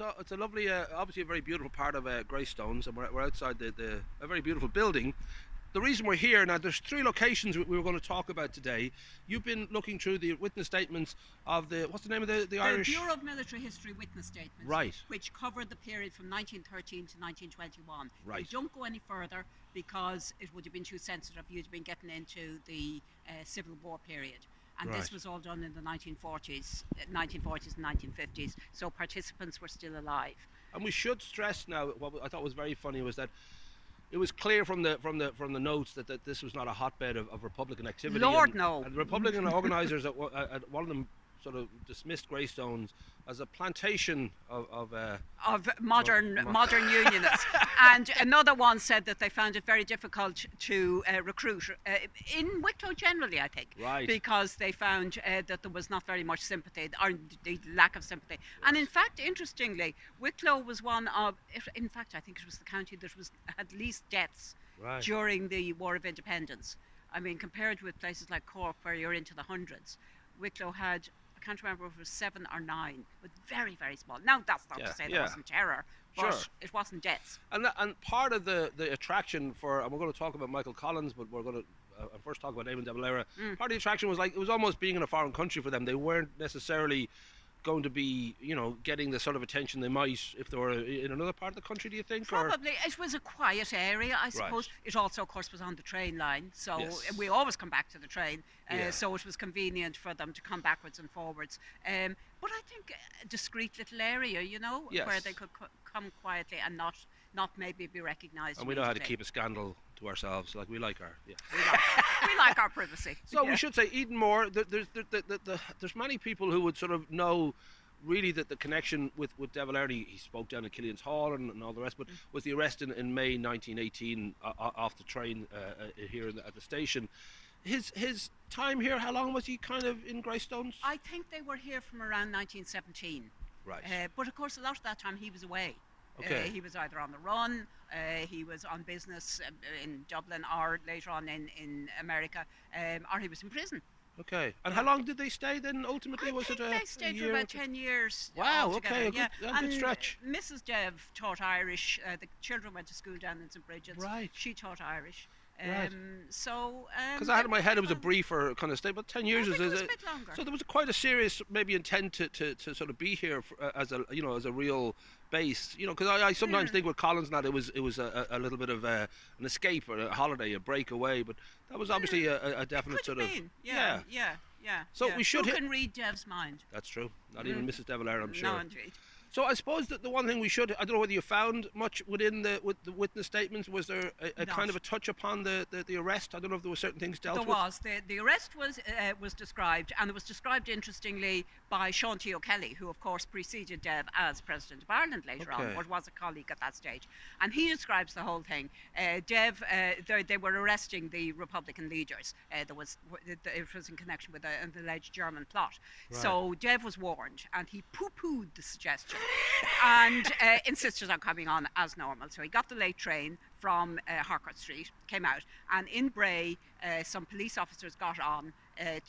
So it's a lovely, obviously a very beautiful part of Greystones, and we're outside a very beautiful building. The reason we're here now, there's three locations we were going to talk about today. You've been looking through the witness statements of what's the name of the Irish? Bureau of Military History witness statements, right, which covered the period from 1913 to 1921. Right. They don't go any further because it would have been too sensitive. You'd have been getting into the Civil War period. And Right. this was all done in the 1940s and 1950s, so participants were still alive. And we should stress now, what I thought was very funny was that it was clear from the notes that this was not a hotbed of Republican activity. Lord, no. And Republican organisers at one of them sort of dismissed Greystones as a plantation of modern unionists. And another one said that they found it very difficult to recruit in Wicklow generally, I think, Right. because they found that there was not very much sympathy, or the lack of sympathy. And in fact, interestingly, Wicklow was one of, in fact, I think it was the county that had least deaths Right. during the War of Independence. I mean, compared with places like Cork, where you're into the hundreds, Wicklow had, I can't remember if it was 7 or 9, but very, very small. Now, that's not to say there wasn't terror, but Sure. it wasn't deaths. And part of the attraction for, and we're going to talk about Michael Collins, but we're going to first talk about Eamon de Valera. Part of the attraction was like, it was almost being in a foreign country for them. They weren't necessarily going to be, getting the sort of attention they might if they were in another part of the country, do you think? Probably. It was a quiet area, I suppose. Right. It also, of course, was on the train line, so yes. We always come back to the train, so it was convenient for them to come backwards and forwards. But I think a discreet little area, Yes. where they could come quietly and not maybe be recognised. And we know how to keep a scandal to ourselves, like we like our we like our privacy. So we should say Eden Moore. There's many people who would sort of know really that the connection with De Valera. He spoke down at Killian's Hall and all the rest, but was the arrest in May 1918 off the train here at the station. His time here, how long was he kind of in Greystones? I think they were here from around 1917. Right. But of course, a lot of that time he was away. Okay. He was either on the run, he was on business in Dublin, or later on in America, or he was in prison. Okay. And how long did they stay then ultimately? They stayed for about 10 years. Wow, altogether. Okay, a good stretch. Mrs. Dev taught Irish. The children went to school down in St. Bridget's. Right. She taught Irish. Right. Because I had in my head it was a briefer kind of stay, but 10 years is a bit longer. So there was quite a serious maybe intent to sort of be here as a real base, because I sometimes think with Collins and that it was a little bit of an escape or a holiday, a breakaway, but that was obviously a definite sort of yeah. So we should Who can read Dev's mind? That's true. Not even Mrs. De Valera, I'm sure. No, indeed. So I suppose that the one thing we should, I don't know whether you found much within the witness statements. Was there a kind of a touch upon the arrest? I don't know if there were certain things dealt with. There was. The arrest was described, and it was described interestingly by Sean T. O'Kelly, who of course preceded Dev as President of Ireland later on, but was a colleague at that stage. And he describes the whole thing. Dev, they were arresting the Republican leaders. It was in connection with an alleged German plot. Right. So Dev was warned, and he poo-pooed the suggestion. And insisted on coming on as normal. So he got the late train from Harcourt Street, came out, and in Bray, some police officers got on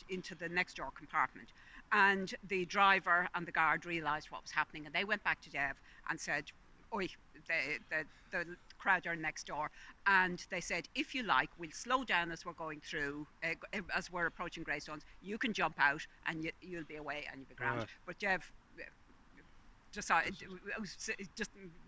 into the next door compartment. And the driver and the guard realised what was happening, and they went back to Dev and said, "Oi, the crowd are next door." And they said, "If you like, we'll slow down as we're going through, as we're approaching Greystones. You can jump out, and you'll be away, and you'll be grounded." Right. But Dev just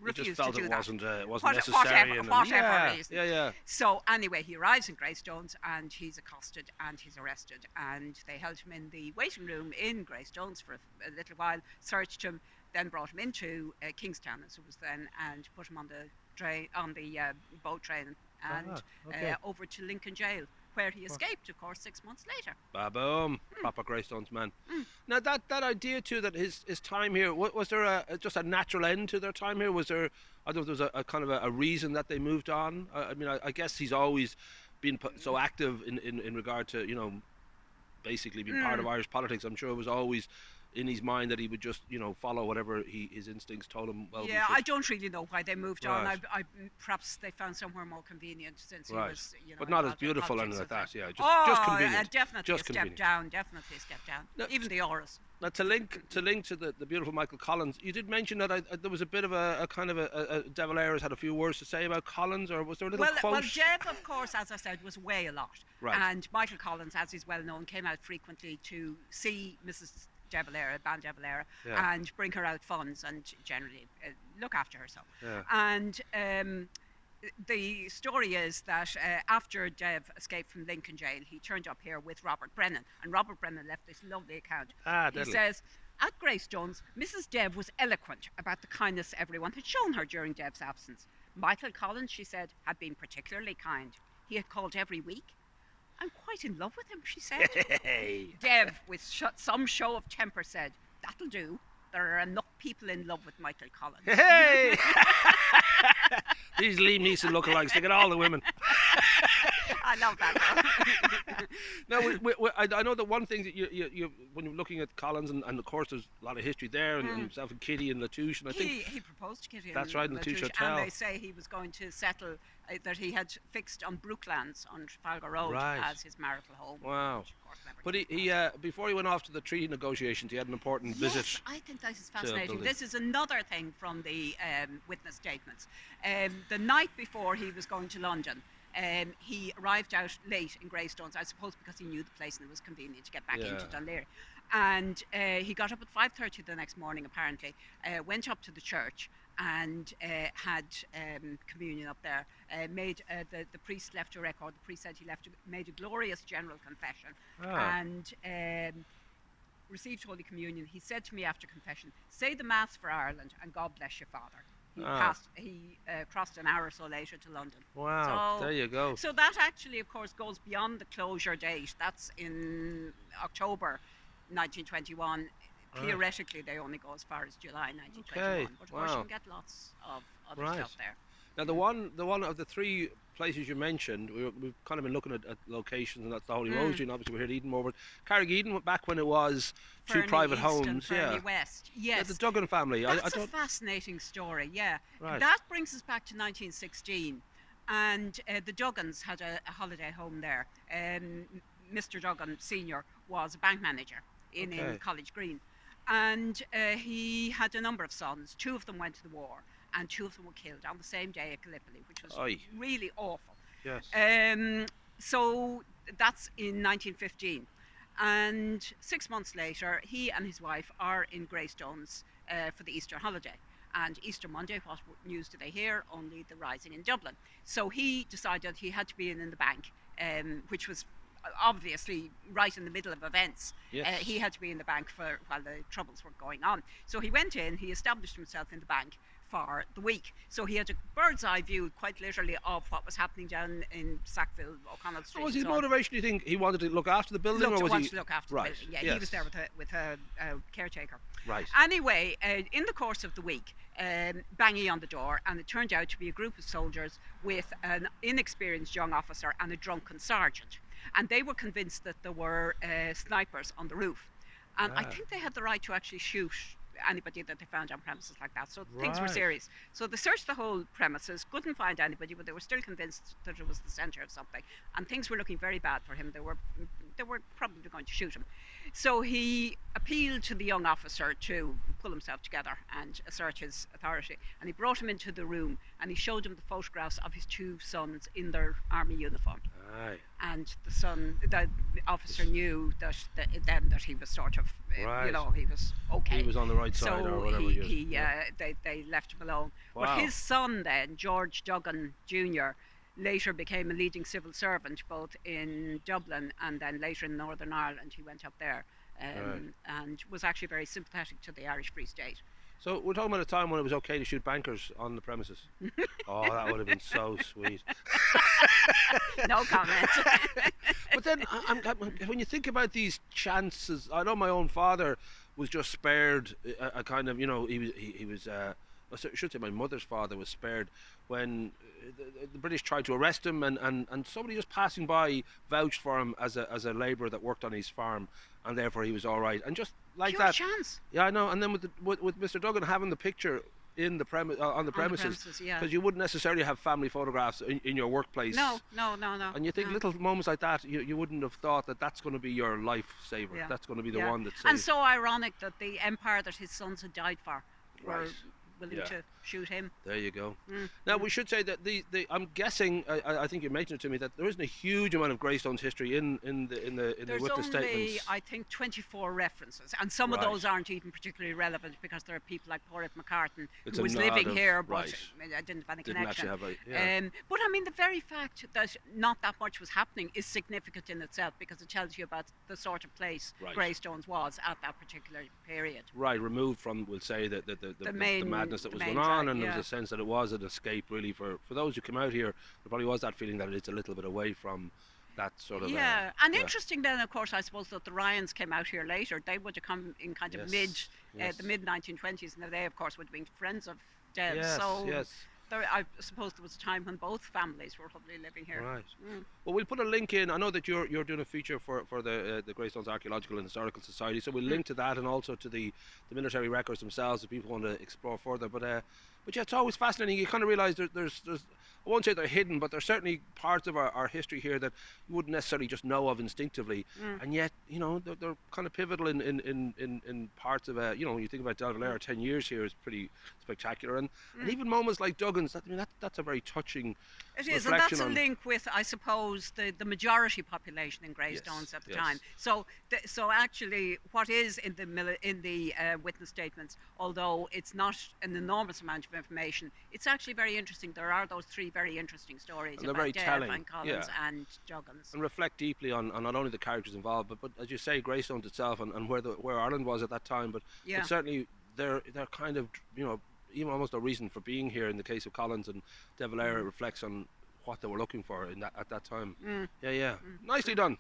refused to do that. It wasn't necessary. Whatever reason. Yeah. So anyway, he arrives in Greystones and he's accosted and he's arrested, and they held him in the waiting room in Greystones for a little while, searched him, then brought him into Kingstown, as it was then, and put him on the boat train and over to Lincoln Jail, where he escaped, of course, 6 months later. Ba-boom. Proper Greystones man. Now that idea too, that his time here, was there just a natural end to their time here? Was there, I don't know if there was a kind of a reason that they moved on? I mean, I guess he's always been so active in regard to, basically being part of Irish politics. I'm sure it was always in his mind that he would just, follow whatever his instincts told him. Well, yeah, I don't really know why they moved on. Perhaps they found somewhere more convenient since he was, but not as beautiful and like that. Yeah, just convenient. Definitely just a step down. Definitely a step down. Now, even the auras. Now, to link to the beautiful Michael Collins, you did mention that there was a bit of a kind of a De Valera's had a few words to say about Collins, or was there a little quote? Well, Dev, of course, as I said, was away a lot, and Michael Collins, as is well known, came out frequently to see Mrs. De Valera, Ban De Valera, and bring her out funds and generally look after herself. Yeah. And the story is that after Dev escaped from Lincoln jail, he turned up here with Robert Brennan, and Robert Brennan left this lovely account. He says, at Greystones, Mrs. Dev was eloquent about the kindness everyone had shown her during Dev's absence. Michael Collins, she said, had been particularly kind. He had called every week. I'm quite in love with him, she said. Dev, with some show of temper, said, that'll do. There are enough people in love with Michael Collins. Hey! These Liam Neeson lookalikes, they get all the women. I love that. Now, I know that one thing that you when you're looking at Collins, and of course there's a lot of history there, and himself and Kitty and Latouche, and I think he proposed to Kitty. That's right, in Latouche Hotel. And they say he was going to settle that he had fixed on Brooklands on Trafalgar Road as his marital home. Wow. But he before he went off to the treaty negotiations, he had an important visit. I think that is fascinating. This is another thing from the witness statements. The night before he was going to London, he arrived out late in Greystones, I suppose because he knew the place and it was convenient to get back into Dunleary. And he got up at 5:30 the next morning, apparently, went up to the church and had communion up there. The priest left a record. The priest said he made a glorious general confession and received Holy Communion. He said to me after confession, say the Mass for Ireland and God bless you, Father. He crossed an hour or so later to London. Wow, so, there you go. So that actually, of course, goes beyond the closure date. That's in October 1921. Theoretically, they only go as far as July 1921. But of course, you can get lots of other stuff there. Now, the one of the three places you mentioned, we've kind of been looking at locations, and that's the Holy Rosary, and obviously we're here at Eden more, but Carraig Eden, back when it was Ferney two private East homes, and Ferney West, yes. The Duggan family. That's a fascinating story, That brings us back to 1916, and the Duggans had a holiday home there. Mr. Duggan Senior was a bank manager in College Green, and he had a number of sons. Two of them went to the war, and two of them were killed on the same day at Gallipoli, which was really awful. Yes. So that's in 1915. And 6 months later, he and his wife are in Greystones for the Easter holiday. And Easter Monday, what news do they hear? Only the rising in Dublin. So he decided he had to be in the bank, which was obviously right in the middle of events. Yes. He had to be in the bank while the troubles were going on. So he went in, he established himself in the bank for the week. So he had a bird's eye view, quite literally, of what was happening down in Sackville, O'Connell Street. Was his motivation, do you think, he wanted to look after the building? He wanted he to look after the building. Yeah, he was there with a caretaker. Right. Anyway, in the course of the week, banging on the door, and it turned out to be a group of soldiers with an inexperienced young officer and a drunken sergeant. And they were convinced that there were snipers on the roof. And I think they had the right to actually shoot anybody that they found on premises like that. So things were serious. So they searched the whole premises, couldn't find anybody, but they were still convinced that it was the centre of something. And things were looking very bad for him. They were probably going to shoot him. So he appealed to the young officer to pull himself together and assert his authority. And he brought him into the room and he showed him the photographs of his two sons in their army uniform. Aye. And the officer knew that he was sort of, he was okay. He was on the right side, or whatever. They left him alone. Wow. But his son then, George Duggan Jr., later became a leading civil servant both in Dublin and then later in Northern Ireland. He went up there and was actually very sympathetic to the Irish Free State. So we're talking about a time when it was okay to shoot bankers on the premises. Oh, that would have been so sweet. No comment. But then, when you think about these chances, I know my own father was just spared a kind of, he was I should say my mother's father was spared when the British tried to arrest him, and somebody just passing by vouched for him as a labourer that worked on his farm, and therefore he was all right. And just like Pure that, chance. yeah, I know. And then with Mr. Duggan having the picture in the on the premises, because you wouldn't necessarily have family photographs in your workplace. No. And you think little moments like that, you wouldn't have thought that that's going to be your lifesaver. Yeah. That's going to be the one that saves. And so ironic that the empire that his sons had died for were willing to shoot him. There you go. Now we should say that I'm guessing, I think you mentioned it to me, that there isn't a huge amount of Greystones history in the witness statements. There's only, I think, 24 references, and some of those aren't even particularly relevant because there are people like Padraig McCartan who was living here, but I didn't have any connection. But I mean, the very fact that not that much was happening is significant in itself because it tells you about the sort of place Greystones was at that particular period. Right, removed from, we'll say, the madness that was going on, and there was a sense that it was an escape really for those who come out here. There probably was that feeling that it's a little bit away from that sort of interesting then, of course, I suppose that the Ryans came out here later. They would have come in kind of the mid 1920s, and they of course would have been friends of Dev. I suppose there was a time when both families were probably living here. Right. Well, we'll put a link in. I know that you're doing a feature for the Greystones Archaeological and Historical Society, so we'll link to that and also to the military records themselves if people want to explore further. But yeah, it's always fascinating. You kind of realise there's I won't say they're hidden, but there's certainly parts of our history here that you wouldn't necessarily just know of instinctively, and yet they're kind of pivotal in parts of you think about De Valera, 10 years here is pretty spectacular, and even moments like Duggan's. That's a very touching. It is, and that's a link with, I suppose, the majority population in Greystones at the time. So actually, what is in the witness statements, although it's not an enormous amount of information, it's actually very interesting. There are those three very interesting stories about Dev and Collins and Duggan's, and reflect deeply on not only the characters involved, but as you say, Greystones itself and where Ireland was at that time. But certainly they're kind of even almost a reason for being here. In the case of Collins and De Valera, it reflects on what they were looking for at that time. Nicely done.